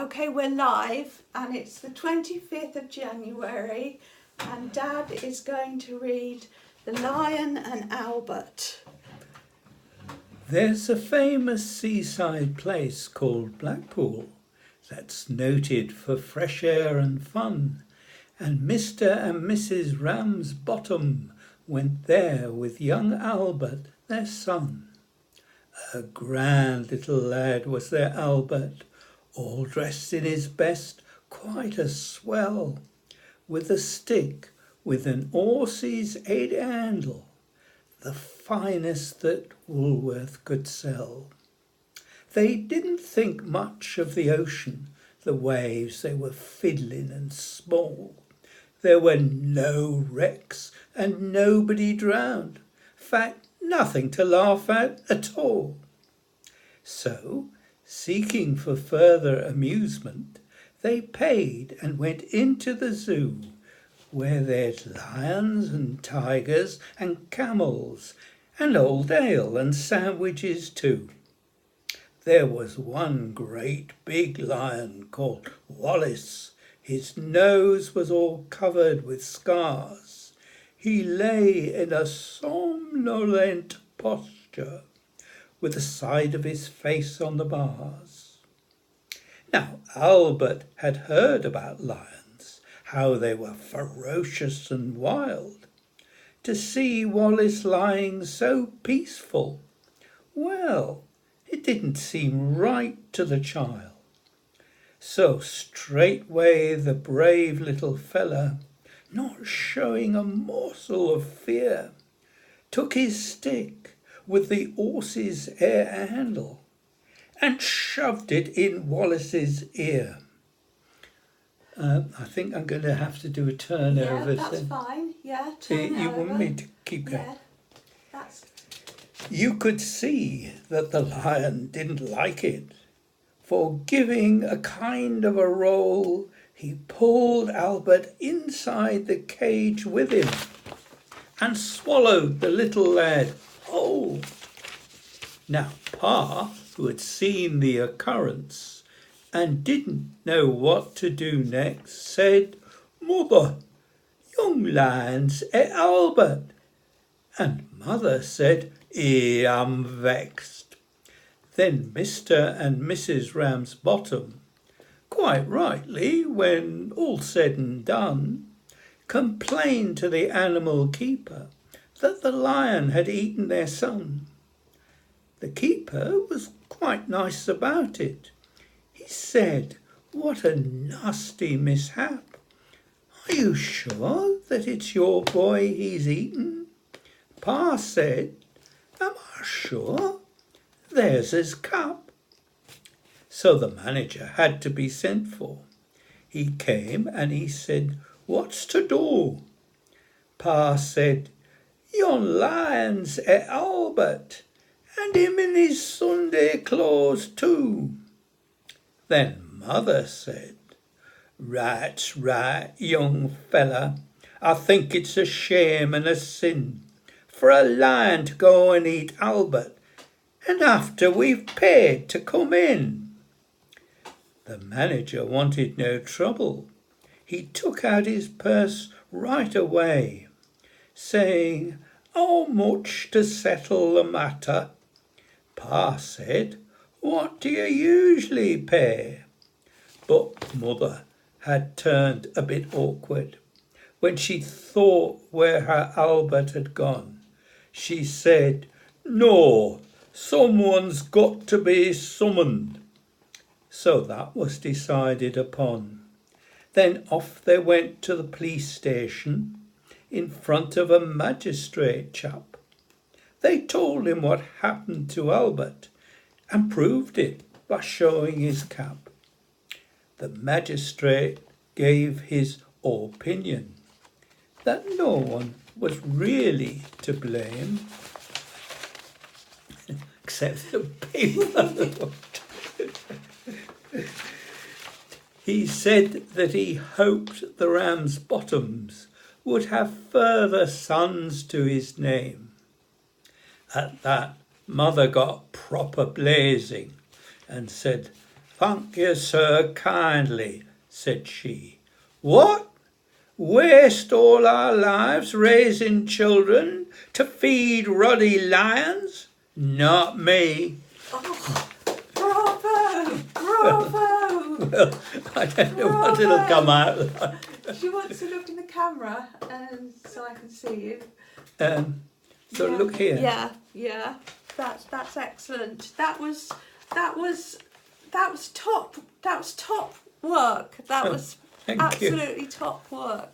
Okay, we're live and it's the 25th of January and Dad is going to read The Lion and Albert. There's a famous seaside place called Blackpool that's noted for fresh air and fun, and Mr. and Mrs. Ramsbottom went there with young Albert, their son. A grand little lad was their Albert, all dressed in his best, quite a swell, with a stick with an horse's head handle, the finest that Woolworth could sell. They didn't think much of the ocean, the waves they were fiddling and small. There were no wrecks and nobody drowned, fact nothing to laugh at all. So, seeking for further amusement, they paid and went into the zoo, where there's lions and tigers and camels, and old ale and sandwiches too. There was one great big lion called Wallace. His nose was all covered with scars. He lay in a somnolent posture, with the side of his face on the bars. Now Albert had heard about lions, how they were ferocious and wild. To see Wallace lying so peaceful, well, it didn't seem right to the child. So straightway the brave little fella, not showing a morsel of fear, took his stick with the horse's hair handle and shoved it in Wallace's ear. I think I'm going to have to do a turn over. Yeah, that's fine. Yeah, turn You over. want me to keep going? Yeah, that's... You could see that the lion didn't like it, for giving a kind of a roll, he pulled Albert inside the cage with him and swallowed the little lad whole. Now Pa, who had seen the occurrence and didn't know what to do next, said, "Mother, young lion's ate Albert." And Mother said, "I'm vexed." Then Mr. and Mrs. Ramsbottom, quite rightly, when all said and done, complained to the animal keeper that the lion had eaten their son. The keeper was quite nice about it. He said, "What a nasty mishap. Are you sure that it's your boy he's eaten?" Pa said, "Am I sure? There's his cup." So the manager had to be sent for. He came and he said, "What's to do?" Pa said, "Yon lion's ate Albert, and him in his Sunday clothes too." Then Mother said, "That's right, young fella. I think it's a shame and a sin for a lion to go and eat Albert, and after we've paid to come in." The manager wanted no trouble. He took out his purse right away, saying, "How much to settle the matter?" Pa said, "What do you usually pay?" But Mother had turned a bit awkward. When she thought where her Albert had gone, she said, "No, someone's got to be summoned." So that was decided upon. Then off they went to the police station in front of a magistrate chap. They told him what happened to Albert and proved it by showing his cap. The magistrate gave his opinion that no one was really to blame except the people. He said that he hoped the Ramsbottoms would have further sons to his name. At that, Mother got proper blazing and said, Thank you, sir, kindly, said she. What? Waste all our lives raising children to feed ruddy lions? Not me. Oh, bravo! Bravo! Well, I don't know what it'll come out like. She wants to look in the camera, so I can see you. So Yeah. look here. Yeah. That's excellent. That was top work. That was Thank you. absolutely top work.